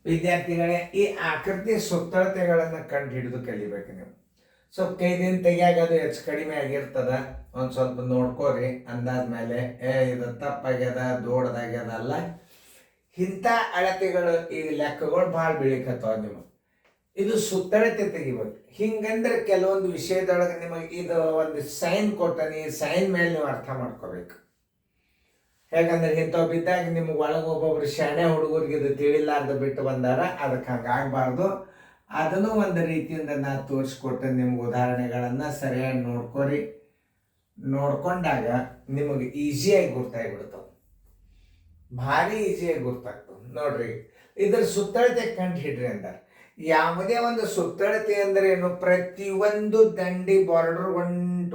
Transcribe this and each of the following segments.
ವಿದ್ಯಾರ್ಥಿಗಳೇ, ಈ ಆಕೃತಿ ಸುತ್ತಳತೆಗಳನ್ನು ಕಂಡು ಹಿಡಿದು ಕಲಿಬೇಕು ನೀವು. ಸೊ ಕೈದಿಂದ ತೆಗಿಯಾಗದು ಹೆಚ್ಚು ಕಡಿಮೆ ಆಗಿರ್ತದ, ಒಂದು ಸ್ವಲ್ಪ ನೋಡ್ಕೋರಿ. ಅಂದಾದ್ಮೇಲೆ ಇದು ತಪ್ಪಾಗ್ಯದ ದೊಡ್ಡದಾಗ್ಯದ ಅಲ್ಲ, ಇಂಥ ಅಳತೆಗಳು ಈಗ ಲೆಕ್ಕಗಳು ಭಾಳ ಬೀಳಿಕತ್ತವ ನಿಮಗೆ. ಇದು ಸುತ್ತಳತೆ ತೆಗಿಬೇಕು. ಹಿಂಗಂದ್ರೆ ಕೆಲವೊಂದು ವಿಷಯದೊಳಗೆ ನಿಮಗೆ ಇದು ಒಂದು ಸೈನ್ ಕೊಟ್ಟನಿ, ಸೈನ್ ಮೇಲೆ ನೀವು ಅರ್ಥ ಮಾಡ್ಕೋಬೇಕು. ಹೇಗಂದ್ರೆ ಇಂಥವು ಬಿದ್ದಾಗ ನಿಮ್ಗೆ ಒಳಗೆ ಒಬ್ಬೊಬ್ರು ಶಾಣೆ ಹುಡುಗರಿಗೆ ಇದು ತಿಳಿಲಾರ್ದು ಬಿಟ್ಟು ಬಂದಾರ, ಅದಕ್ಕೆ ಹಂಗಾಗಬಾರ್ದು. ಅದನ್ನು ಒಂದು ರೀತಿಯಿಂದ ನಾನು ತೋರಿಸ್ಕೊಟ್ಟೆ ನಿಮ್ಗೆ ಉದಾಹರಣೆಗಳನ್ನು ಸರಿಯಾಗಿ ನೋಡ್ಕೊರಿ. ನೋಡ್ಕೊಂಡಾಗ ನಿಮಗೆ ಈಸಿಯಾಗಿ ಗೊತ್ತಾಗ್ಬಿಡ್ತಾವೆ, ಭಾರಿ ಈಸಿಯಾಗಿ ಗೊತ್ತಾಗ್ತವೆ. ನೋಡ್ರಿ, ಇದ್ರ ಸುತ್ತಳತೆ ಕಂಡು ಹಿಡ್ರಿ ಅಂತಾರೆ. ಯಾವುದೇ ಒಂದು ಸುತ್ತಳತೆ ಅಂದ್ರೆ ಏನು, ಪ್ರತಿಯೊಂದು ದಂಡಿ ಬಾರ್ಡರ್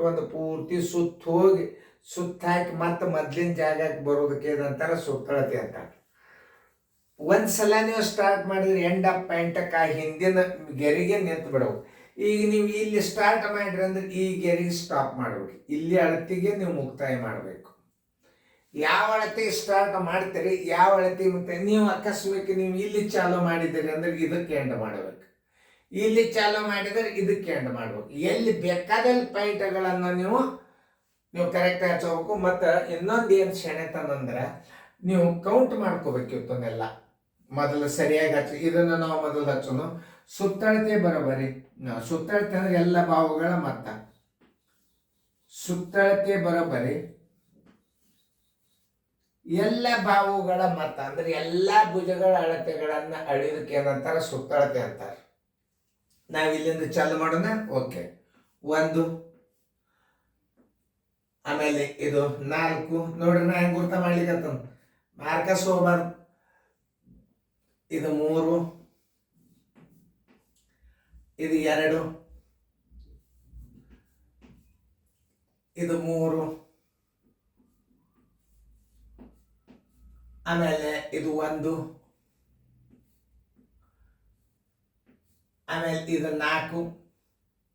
ಒಂದು ಪೂರ್ತಿ ಸುತ್ತ ಹೋಗಿ ಸುತ್ತ ಹಾಕಿ ಮತ್ತೆ ಮೊದ್ಲಿನ ಜಾಗಕ್ಕೆ ಬರೋದಕ್ಕೆ ಇದಂತಾರೆ ಸುತ್ತಳತೆ ಅಂತ. ಒಂದ್ಸಲ ನೀವು ಸ್ಟಾರ್ಟ್ ಮಾಡಿದ್ರೆ ಎಂಡ್ ಅಪ್ ಪಾಯಿಂಟಕ್ಕೆ ಆ ಹಿಂದಿನ ಗೆರಿಗೆ ನಿಂತು ಬಿಡವು. ಈಗ ನೀವು ಇಲ್ಲಿ ಸ್ಟಾರ್ಟ್ ಮಾಡಿರಿ ಅಂದ್ರೆ ಈ ಗೆರಿಗೆ ಸ್ಟಾಪ್ ಮಾಡ್ಬೇಕು. ಇಲ್ಲಿ ಅಳತೆಗೆ ನೀವು ಮುಕ್ತಾಯ ಮಾಡಬೇಕು. ಯಾವ ಅಳತೆಗೆ ಸ್ಟಾರ್ಟ್ ಮಾಡ್ತೀರಿ, ಯಾವ ಅಳತೆ ಮುಕ್ತಾಯ, ನೀವು ಅಕಸ್ಮಾತ್ ನೀವು ಇಲ್ಲಿ ಚಾಲೂ ಮಾಡಿದ್ದೀರಿ ಅಂದ್ರೆ ಇದಕ್ಕೆ ಎಂಡ್ ಮಾಡಬೇಕು. ಇಲ್ಲಿ ಚಾಲೂ ಮಾಡಿದರೆ ಇದಕ್ಕೆ ಎಂಡ್ ಮಾಡ್ಬೇಕು. ಎಲ್ಲಿ ಬೇಕಾದಲ್ಲಿ ಪಾಯಿಂಟ್ಗಳನ್ನು ನೀವು ಕರೆಕ್ಟಾಗಿ ಹಚ್ಚೋಬೇಕು. ಮತ್ತು ಇನ್ನೊಂದು ಏನು ಸೆಣೆತಂದ್ರೆ ನೀವು ಕೌಂಟ್ ಮಾಡ್ಕೋಬೇಕಿತ್ತನ್ನೆಲ್ಲ ಮೊದಲು ಸರಿಯಾಗಿ ಹಚ್ಚಿ. ಇದನ್ನು ನಾವು ಮೊದಲು ಹಚ್ಚೋನು ಸುತ್ತಳತೆ ಬರೋಬರಿ. ಸುತ್ತಳತೆ ಅಂದ್ರೆ ಎಲ್ಲ ಭಾವಗಳ ಮೊತ್ತ. ಸುತ್ತಳತೆ ಬರೋಬರಿ ಎಲ್ಲ ಬಾವುಗಳ ಮೊತ್ತ ಅಂದ್ರೆ ಎಲ್ಲ ಭುಜಗಳ ಅಳತೆಗಳನ್ನ ಅಳಿಯೋದಕ್ಕೆ ಏನಂತಾರೆ, ಸುತ್ತಳತೆ ಅಂತಾರೆ. ನಾವು ಇಲ್ಲಿಂದ ಚಾಲು ಮಾಡೋಣ. ಓಕೆ, 1, ಆಮೇಲೆ ಇದು 4. ನೋಡ್ರಿ, ನಾ ಹೆಂಗೆ ಗುರ್ತ ಮಾಡ್ಲಿಕ್ಕೆ ಮಾರ್ಕಸ್ ಹೋಗ್ಬಾರ್ದು. ಇದು 3, ಇದು 2, ಇದು 3, ಆಮೇಲೆ ಇದು 1, ಆಮೇಲೆ ಇದು 4.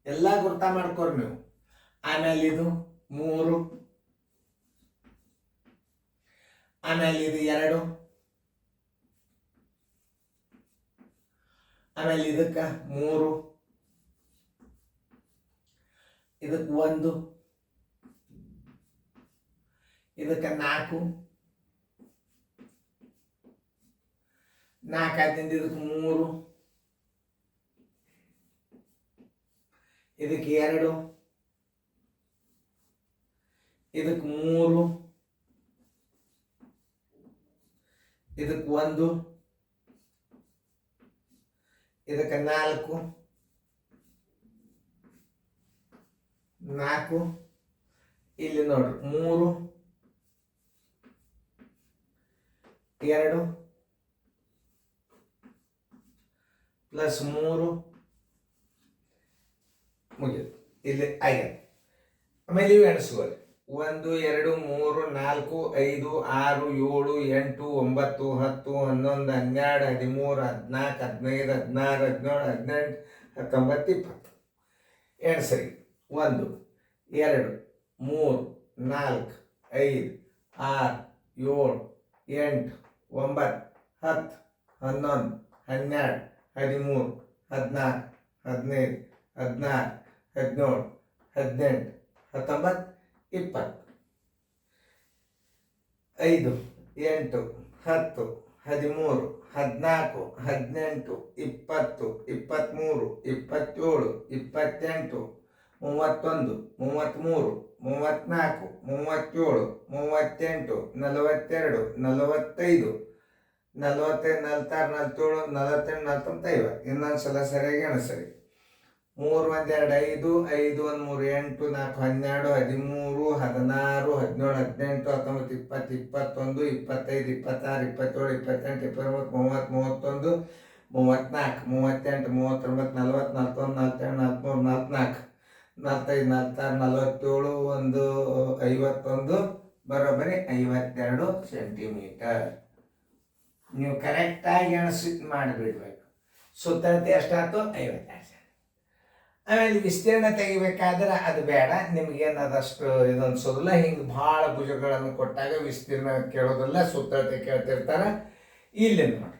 ಎಲ್ಲ ಗುರ್ತ ಮಾಡ್ಕೊರಿ ನೀವು. ಆಮೇಲೆ ಇದು 3, ಆಮೇಲೆ ಇದು 2, ಆಮೇಲೆ ಇದಕ್ಕೆ 3, ಇದಕ್ಕೆ 1, ಇದಕ್ಕೆ 4, 4 ಆದ್ರಿಂದ ಇದಕ್ಕೆ 3, ಇದಕ್ಕೆ 2, ಇದಕ್ಕೆ 3, ಇದಕ್ಕೆ 1, ಇದಕ್ಕೆ 4, 4, ಇಲ್ಲಿ ನೋಡ್ರಿ 3, 2 ಪ್ಲಸ್ 3 ಮುಗಿತು. ಇಲ್ಲಿ 5. ಆಮೇಲೆ ಇವು ಎಣಿಸ್ಕೊಳ್ಳಿ. 1, 2, 3, 4, 5, 6, 7, 8, 9, 10, 11, 12, 13, 14, 15, 16, 17, 18, 19, 20. ಎಣಿಸ್ರಿ. 1, 2, 3, 4, 5, 6, 7, 8, 9, 10, 11, 12, 13, 14, 15, 16, 17, 18, 19, 20. 5, 8, 10, 13, 14, 18, 20, 23, 27, 28, 31, 33, 34, 37, 38, 42, 45, 46, 47, 48, 49. ಇನ್ನೊಂದ್ಸಲ ಸರಿಯಾಗಿ ಎಣಿಸ್ರಿ. 3, 1, 2, 5, 5, 1, 3, 8, 4, 12, 13, 16, 17, 18, 19, 20, 21, 25, 26, 27, 28, 29, 30, 31, 34, 38, 39, 40, 41, 42, 43, 44, 45, 46, 47, ಬರೋಬ್ಬರಿ 52 ಸೆಂಟಿಮೀಟರ್. ನೀವು ಕರೆಕ್ಟಾಗಿ ಎಣಿಸಿ ಮಾಡಿಬಿಡ್ಬೇಕು. ಸುತ್ತಳತೆ ಎಷ್ಟಾಯ್ತು? 52. ಆಮೇಲೆ ವಿಸ್ತೀರ್ಣ ತೆಗಿಬೇಕಾದ್ರೆ ಅದು ಬೇಡ, ನಿಮ್ಗೇನದಷ್ಟು ಇದು ಅನ್ಸೋದಿಲ್ಲ. ಹಿಂಗೆ ಭಾಳ ಭುಜಗಳನ್ನು ಕೊಟ್ಟಾಗ ವಿಸ್ತೀರ್ಣ ಕೇಳೋದಿಲ್ಲ, ಸುತ್ತಳತೆ ಕೇಳ್ತಿರ್ತಾರೆ. ಇಲ್ಲಿ ನೋಡಿ,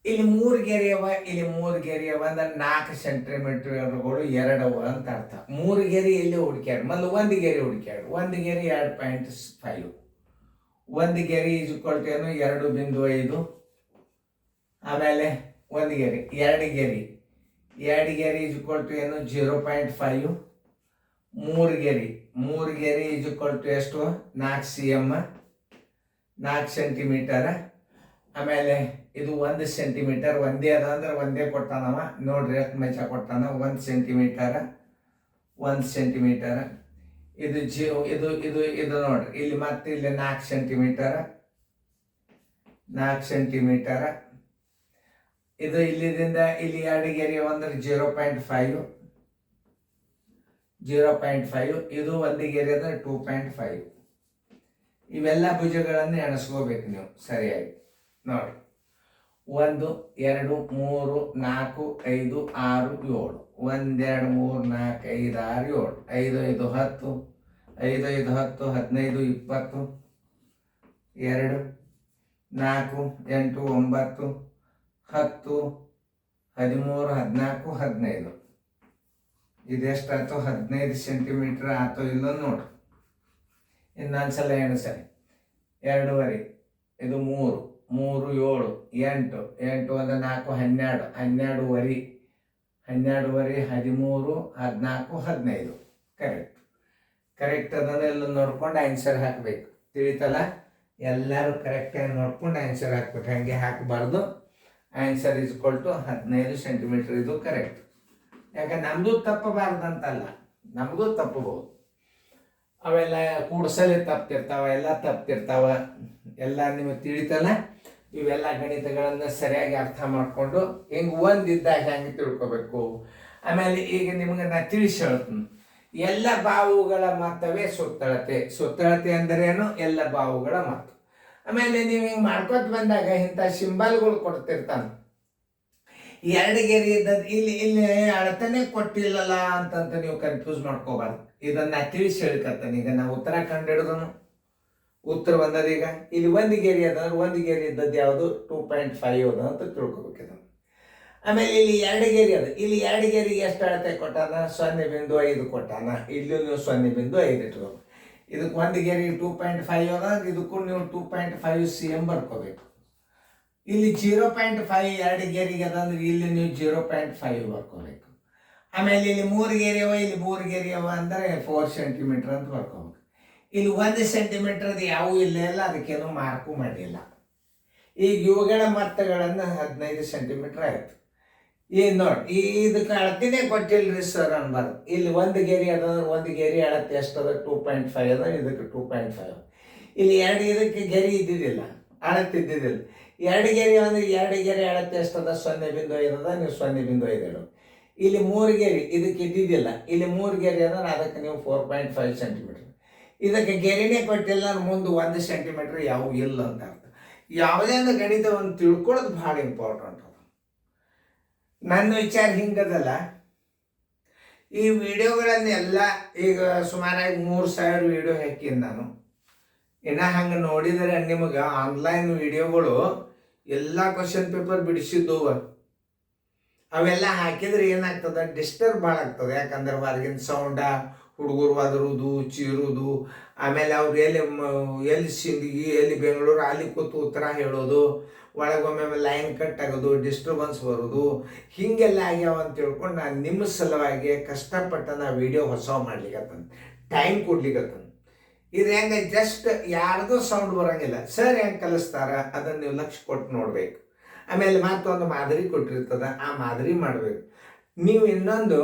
ಇಲ್ಲಿ 3 ಗೆರೆ ಅವ, ಇಲ್ಲಿ 3 ಗೆರೆ ಅವ ಅಂದ್ರೆ 4 ಸೆಂಟಿಮೀಟರ್ಗಳು 2 ಅವ ಅಂತ ಅರ್ಥ. 3 ಗೆರೆ ಎಲ್ಲಿ ಹುಡುಕ್ಯಾಡು, ಮೊದಲು 1 ಗೆರೆ ಹುಡುಕ್ಯಾಡು. 1 ಗೆರೆ 2.5, 1 ಗೆರೆ ಈಜುಕೊಳ್ತು ಏನು 2.5, ಆಮೇಲೆ 1 ಗೆರೆ 2 ಗೆರೆ 2 ಗೆರೆ ಈಜುಕೊಳ್ತು ಏನು 0.5, 3 ಗೆರೆ ಈಜುಕೊಳ್ತು ಎಷ್ಟು 4 cm 4 ಸೆಂಟಿಮೀಟರ್. ಆಮೇಲೆ ಇದು 1 ಸೆಂಟಿಮೀಟರ್, ಒಂದೇ ಅದ ಅಂದ್ರೆ ಒಂದೇ ಕೊಟ್ಟಾನವ ನೋಡ್ರಿ ಎಷ್ಟು ಮೆಚ್ಚ ಕೊಟ್ಟಾನ. 1 ಸೆಂಟಿಮೀಟರ್ 1 ಸೆಂಟಿಮೀಟರ್. ಇದು ಇದು ಇದು ಇದು ನೋಡ್ರಿ ಇಲ್ಲಿ ಮತ್ತೆ ಇಲ್ಲಿ 4 ಸೆಂಟಿಮೀಟರ್ 4 ಸೆಂಟಿಮೀಟರ್. ಇದು ಇಲ್ಲಿದಿಂದ ಇಲ್ಲಿ 2 ಗೆರೆ ಅಂದ್ರೆ 0.5 0.5. ಇದು 1 ಗೆರೆ ಅಂದ್ರೆ 2.5. ಇವೆಲ್ಲ ಭುಜಗಳನ್ನು ಎಣಿಸ್ಕೋಬೇಕು ನೀವು ಸರಿಯಾಗಿ ನೋಡಿ. 1 2 3 4 5 6 7, 1 2 3 4 5 6 7, 5 5 10, 5 5 10 15 20, 2 4 8 9 10 13 14 15. ಇದೆಷ್ಟಾಯ್ತು 15 ಸೆಂಟಿಮೀಟರ್ ಆಯ್ತು ಇಲ್ಲ ನೋಡ್ರಿ. ಇನ್ನೊಂದ್ಸಲ ಎಣಿಸರಿ. 2.5, ಇದು 3 3 7 8 8 1 4 12 12.5 12.5 13 14 15. ಕರೆಕ್ಟ್ ಅದನ್ನೆಲ್ಲ ನೋಡ್ಕೊಂಡು ಆನ್ಸರ್ ಹಾಕಬೇಕು. ತಿಳಿತಲ್ಲ, ಎಲ್ಲರೂ ಕರೆಕ್ಟಾಗಿ ನೋಡ್ಕೊಂಡು ಆನ್ಸರ್ ಹಾಕ್ಬೇಕು, ಹಾಗೆ ಹಾಕಬಾರ್ದು. Answer ಇಸ್ಕೊಳ್ತು 15 centimetre. ಇದು ಕರೆಕ್ಟ್. ಯಾಕೆ ನಮ್ಮದು ತಪ್ಪಬಾರ್ದಂತಲ್ಲ, ನಮಗೂ ತಪ್ಪಬಹುದು. ಅವೆಲ್ಲ ಕೂಡ್ಸಲೇ ತಪ್ಪಿರ್ತಾವ, ಎಲ್ಲ ತಪ್ಪಿರ್ತಾವ, ಎಲ್ಲ ನಿಮಗೆ ತಿಳಿತಲ್ಲ. ಇವೆಲ್ಲ ಗಣಿತಗಳನ್ನು ಸರಿಯಾಗಿ ಅರ್ಥ ಮಾಡಿಕೊಂಡು ಹೆಂಗೆ ಒಂದಿದ್ದಾಗ ಹೆಂಗೆ ತಿಳ್ಕೊಬೇಕು. ಆಮೇಲೆ ಈಗ ನಿಮ್ಗೆ ನಾ ತಿಳಿಸಿ ಹೇಳ್ತೀನಿ, ಎಲ್ಲ ಬಾವುಗಳ ಮೊತ್ತವೇ ಸುತ್ತಳತೆ. ಸುತ್ತಳತೆ ಅಂದ್ರೇನು? ಎಲ್ಲ ಬಾವುಗಳ ಮೊತ್ತ. ಆಮೇಲೆ ನೀವು ಹಿಂಗೆ ಮಾಡ್ಕೊತ ಬಂದಾಗ ಇಂಥ ಸಿಂಬಲ್ಗಳು ಕೊಡ್ತಿರ್ತಾನೆ. 2 ಗೆರೆ ಇದ್ದದ್ದು ಇಲ್ಲಿ ಇಲ್ಲಿ ಅಳತೆನೆ ಕೊಟ್ಟಿಲ್ಲಲ್ಲ ಅಂತಂತ ನೀವು ಕನ್ಫ್ಯೂಸ್ ಮಾಡ್ಕೋಬಾರ್ದು. ಇದನ್ನ ತಿಳಿಸಿ ಹೇಳ್ಕತ್ತಾನೆ. ಈಗ ನಾವು ಉತ್ತರ ಕಂಡು ಹಿಡಿದನು, ಉತ್ತರ ಬಂದದ. ಈಗ ಇಲ್ಲಿ 1 ಗೆರೆ ಅದಂದ್ರೆ 1 ಗೆರೆ ಇದ್ದದ್ದು ಯಾವುದು 2.5 ಅದ ಅಂತ ತಿಳ್ಕೊಬೇಕಿದ. ಆಮೇಲೆ ಇಲ್ಲಿ 2 ಗೆರೆ ಅದ. ಇಲ್ಲಿ 2 ಗೆರೆಗೆ ಎಷ್ಟು ಅಳತೆ ಕೊಟ್ಟಾನ? 0.5 ಕೊಟ್ಟಾನ. ಇಲ್ಲೂ ನೀವು 0.5 ಇಟ್ಕೋಬೇಕು. ಇದಕ್ಕೆ 1 ಗೆರೆ 2.5 ಅದ, ಇದಕ್ಕೂ ನೀವು 2.5 cm ಬರ್ಕೋಬೇಕು. ಇಲ್ಲಿ 0.5 2 ಗೆರೆಗೆ ಅದಂದ್ರೆ ಇಲ್ಲಿ ನೀವು 0.5 ಬರ್ಕೋಬೇಕು. ಆಮೇಲೆ ಇಲ್ಲಿ 3 ಗೆರೆ ಅವ, ಇಲ್ಲಿ 3 ಗೆರೆ ಅವ ಅಂದರೆ 4 ಸೆಂಟಿಮೀಟರ್ ಅಂತ ಬರ್ಕೋಬೇಕು. ಇಲ್ಲಿ 1 ಸೆಂಟಿಮೀಟರ್ ಯಾವೂ ಇಲ್ಲ, ಅದಕ್ಕೇನು ಮಾರ್ಕು ಮಾಡಿಲ್ಲ. ಈಗ ಇವುಗಳ ಮೊತ್ತಗಳನ್ನು 15 ಸೆಂಟಿಮೀಟರ್ ಆಯಿತು. ಈಗ ನೋಡಿ, ಇದಕ್ಕೆ ಅಳತೆನೇ ಕೊಟ್ಟಿಲ್ರಿ ಸರ್ ಅನ್ಬಾರ್ದು. ಇಲ್ಲಿ 1 ಗೆರೆ ಅದಂದ್ರೆ 1 ಗೆರೆ ಅಳತೆ ಎಷ್ಟದ 2.5 ಅದ, ಇದಕ್ಕೆ 2.5. ಇಲ್ಲಿ 2 ಇದಕ್ಕೆ ಗೆರೆ ಇದ್ದಿದ್ದಿಲ್ಲ, ಅಳತೆ ಇದ್ದಿದ್ದಿಲ್ಲ. 2 ಗೆರೆ ಅಂದ್ರೆ 2 ಗೆರೆ ಅಳತೆ ಎಷ್ಟದ 0.5 ಅದ, ನೀವು 0.5 ಇಡು. ಇಲ್ಲಿ 3 ಗೆರೆ ಇದಕ್ಕೆ ಇದ್ದಿದ್ದಿಲ್ಲ, ಇಲ್ಲಿ 3 ಗೆರೆ ಅಂದ್ರೆ ಅದಕ್ಕೆ ನೀವು 4.5 ಸೆಂಟಿಮೀಟರ್. ಇದಕ್ಕೆ ಗೆರೆನೇ ಕೊಟ್ಟಿಲ್ಲ ಅಂದ್ರೆ ಮುಂದೆ 1 ಸೆಂಟಿಮೀಟರ್ ಯಾವ ಇಲ್ಲ ಅಂತ ಅರ್ಥ. ಯಾವುದೇ ಒಂದು ಗಣಿತವನ್ನು ತಿಳ್ಕೊಳ್ಳೋದು ಭಾಳ ಇಂಪಾರ್ಟೆಂಟ್ ಅದು. ನನ್ನ ವಿಚಾರ ಹಿಂಗದಲ್ಲ. ಈ ವಿಡಿಯೋಗಳನ್ನೆಲ್ಲ ಈಗ ಸುಮಾರಾಗಿ 3000 ವಿಡಿಯೋ ಹಾಕಿನಿ ನಾನು. ಇನ್ನು ಹಂಗೆ ನೋಡಿದರೆ ನಿಮಗೆ ಆನ್ಲೈನ್ ವಿಡಿಯೋಗಳು ಎಲ್ಲ ಕ್ವಶನ್ ಪೇಪರ್ ಬಿಡಿಸಿದ್ದು ಅವೆಲ್ಲ ಹಾಕಿದ್ರೆ ಏನಾಗ್ತದೆ, ಡಿಸ್ಟರ್ಬ್ ಭಾಳ ಆಗ್ತದೆ. ಯಾಕಂದ್ರೆ ಹೊರಗಿನ ಸೌಂಡ, ಹುಡುಗರು ಒದರುದು, ಚೀರುದು, ಆಮೇಲೆ ಅವ್ರು ಎಲ್ಲಿ ಸಿಂದಗಿ ಎಲ್ಲಿ ಬೆಂಗಳೂರು ಅಲ್ಲಿ ಕೂತು ಉತ್ತರ ಹೇಳೋದು, ಒಳಗೊಮ್ಮೆ ಲೈನ್ ಕಟ್ ಆಗೋದು, ಡಿಸ್ಟರ್ಬೆನ್ಸ್ ಬರೋದು, ಹೀಗೆಲ್ಲ ಆಗ್ಯಾವ ಅಂತ ತಿಳ್ಕೊಂಡು ನಾನು ನಿಮ್ಮ ಸಲುವಾಗಿ ಕಷ್ಟಪಟ್ಟ ನಾ ವಿಡಿಯೋ ಹೊಸ ಮಾಡ್ಲಿಕ್ಕತ್ತಂದು, ಟೈಮ್ ಕೊಡ್ಲಿಕ್ಕತ್ತಂದು. ಇದು ಹೆಂಗೆ ಜಸ್ಟ್ ಯಾರ್ದು ಸೌಂಡ್ ಬರೋಂಗಿಲ್ಲ. ಸರ್ ಹೆಂಗೆ ಕಲಿಸ್ತಾರ ಅದನ್ನು ನೀವು ಲಕ್ಷ್ಯ ಕೊಟ್ಟು ನೋಡ್ಬೇಕು. ಆಮೇಲೆ ಮತ್ತೊಂದು ಮಾದರಿ ಕೊಟ್ಟಿರ್ತದ, ಆ ಮಾದರಿ ಮಾಡಬೇಕು ನೀವು. ಇನ್ನೊಂದು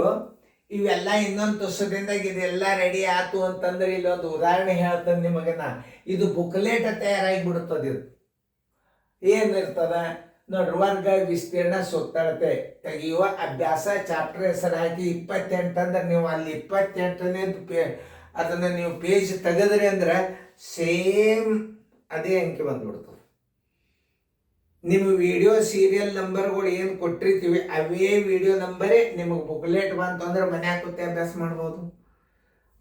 ಇವೆಲ್ಲ ಇನ್ನೊಂದು ತುಸದಿಂದಾಗ ಇದೆಲ್ಲ ರೆಡಿ ಆಯ್ತು ಅಂತಂದ್ರೆ ಇಲ್ಲೊಂದು ಉದಾಹರಣೆ ಹೇಳ್ತಾನೆ ನಿಮಗೆ ನಾ. ಇದು ಬುಕ್ಲೆಟ್ ತಯಾರಾಗಿ ಬಿಡುತ್ತದೆ. ಇದು ಏನಿರ್ತದ ನೋಡ್ರಿ, ವರ್ಗ ವಿಸ್ತೀರ್ಣ ಸುತ್ತಳತೆ ತೆಗೆಯುವ ಅಭ್ಯಾಸ ಚಾಪ್ಟರ್ ಹೆಸರು ಹಾಕಿ 28 ಅಂದ್ರೆ ನೀವು ಅಲ್ಲಿ 28ನೇ ಅದನ್ನು ನೀವು ಪೇಜ್ ತೆಗೆದ್ರಿ ಅಂದ್ರೆ ಸೇಮ್ ಅದೇ ಅಂಕಿ ಬಂದ್ಬಿಡ್ತದೆ. ನಿಮ್ಮ ವಿಡಿಯೋ ಸೀರಿಯಲ್ ನಂಬರ್ಗಳು ಏನು ಕೊಟ್ಟಿರ್ತೀವಿ ಅವೇ ವಿಡಿಯೋ ನಂಬರೇ ನಿಮಗೆ ಬುಕ್ಲೆಟ್ ಬಂತು ಅಂದ್ರೆ ಮನೆ ಕೂತೆ ಅಭ್ಯಾಸ ಮಾಡ್ಬೋದು.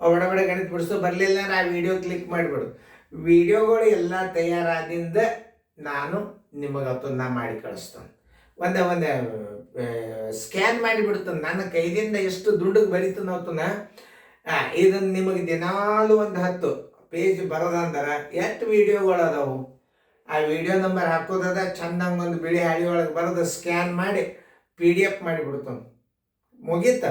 ಒಡಬಡೆ ಗಣಿತ ಬಿಡಿಸೋ ಬರಲಿಲ್ಲ ಆ ವಿಡಿಯೋ ಕ್ಲಿಕ್ ಮಾಡಿಬಿಡು. ವಿಡಿಯೋಗಳು ಎಲ್ಲ ತಯಾರಾದಿಂದ ನಾನು ನಿಮಗೆ ಅದನ್ನ ಮಾಡಿ ಕಳಿಸ್ತೇನೆ. ಒಂದೇ ಸ್ಕ್ಯಾನ್ ಮಾಡಿಬಿಡ್ತಾನೆ. ನನ್ನ ಕೈದಿಂದ ಎಷ್ಟು ದುಡ್ಡಿಗೆ ಬರೀತಾನೆ ಅವತ್ತನ. ಇದನ್ನು ನಿಮಗೆ ದಿನಾಲು ಒಂದು 10 ಪೇಜ್ ಬರೋದಂದ್ರೆ ಎಷ್ಟು ವಿಡಿಯೋಗಳು ಅದಾವು. ಆ ವಿಡಿಯೋ ನಂಬರ್ ಹಾಕೋದದ, ಚಂದಂಗೆ ಒಂದು ಬಿಳಿ ಹಾಳಿ ಒಳಗೆ ಬರೋದು ಸ್ಕ್ಯಾನ್ ಮಾಡಿ PDF ಮಾಡಿಬಿಡ್ತಾನೆ. ಮುಗೀತ.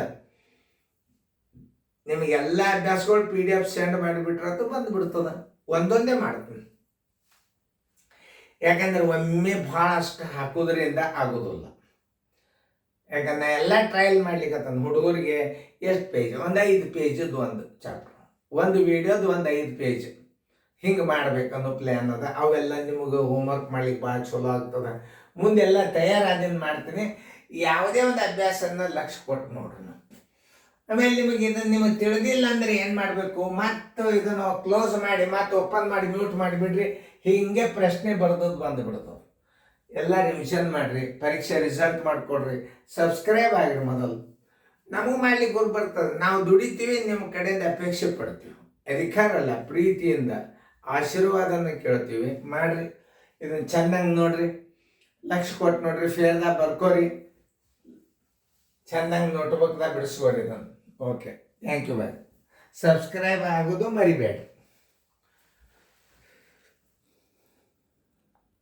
ನಿಮಗೆಲ್ಲ ಅಭ್ಯಾಸಗಳು PDF ಸೆಂಡ್ ಮಾಡಿಬಿಟ್ರದ್ದು ಬಂದುಬಿಡ್ತದ. ಒಂದೊಂದೇ ಮಾಡ್ತೀನಿ. ಯಾಕಂದ್ರೆ ಒಮ್ಮೆ ಭಾಳಷ್ಟು ಹಾಕೋದ್ರಿಂದ ಆಗೋದಿಲ್ಲ. ಯಾಕಂದ್ರೆ ಎಲ್ಲ ಟ್ರಯಲ್ ಮಾಡ್ಲಿಕ್ಕೆ ಹುಡುಗರಿಗೆ ಎಷ್ಟು ಪೇಜ್, ಒಂದು 5 ಪೇಜದ್ದು ಒಂದು ಚಾಪ್ಟರ್, ಒಂದು ವಿಡಿಯೋದು ಒಂದು 5 ಪೇಜ್ ಹಿಂಗೆ ಮಾಡ್ಬೇಕನ್ನೋ ಪ್ಲ್ಯಾನ್ ಅದ. ಅವೆಲ್ಲ ನಿಮಗೆ ಹೋಮ್ವರ್ಕ್ ಮಾಡ್ಲಿಕ್ಕೆ ಭಾಳ ಚಲೋ ಆಗ್ತದೆ. ಮುಂದೆಲ್ಲ ತಯಾರಾದಿಂದ ಮಾಡ್ತೀನಿ. ಯಾವುದೇ ಒಂದು ಅಭ್ಯಾಸನ ಲಕ್ಷ್ಯ ಕೊಟ್ಟು ನೋಡ್ರಿ. ಆಮೇಲೆ ನಿಮಗೆ ತಿಳಿದಿಲ್ಲ ಅಂದರೆ ಏನು ಮಾಡಬೇಕು, ಮತ್ತು ಇದನ್ನು ಕ್ಲೋಸ್ ಮಾಡಿ ಮತ್ತೆ ಓಪನ್ ಮಾಡಿ ಮ್ಯೂಟ್ ಮಾಡಿಬಿಡ್ರಿ. ಹಿಂಗೆ ಪ್ರಶ್ನೆ ಬರ್ದದ್ದು ಬಂದುಬಿಡ್ತವೆ. ಎಲ್ಲ ರಿವಿಷನ್ ಮಾಡಿರಿ, ಪರೀಕ್ಷೆ ರಿಸಲ್ಟ್ ಮಾಡಿಕೊಡ್ರಿ, ಸಬ್ಸ್ಕ್ರೈಬ್ ಆಗಿರಿ. ಮೊದಲು ನಮಗೆ ಮಾಡ್ಲಿಕ್ಕೆ ಗುರು ಬರ್ತದೆ. ನಾವು ದುಡಿತೀವಿ, ನಿಮ್ಮ ಕಡೆಯಿಂದ ಅಪೇಕ್ಷೆ ಪಡ್ತೀವಿ. ಅಧಿಕಾರಲ್ಲ, ಪ್ರೀತಿಯಿಂದ ಆಶೀರ್ವಾದನ ಕೇಳ್ತೀವಿ. ಮಾಡಿರಿ, ಇದನ್ನು ಚೆನ್ನಾಗಿ ನೋಡ್ರಿ, ಲಕ್ಷ್ಯ ಕೊಟ್ಟು ನೋಡ್ರಿ, ಫೇರ್ದಾಗ ಬರ್ಕೋರಿ, ಚೆನ್ನಾಗಿ ನೋಟ್ಬುಕ್ದಾಗ ಬಿಡಿಸ್ಕೋರಿ ಇದನ್ನು. Okay, thank you bye. Subscribe ಆಗೋದು ಮರಿಬೇಡಿ.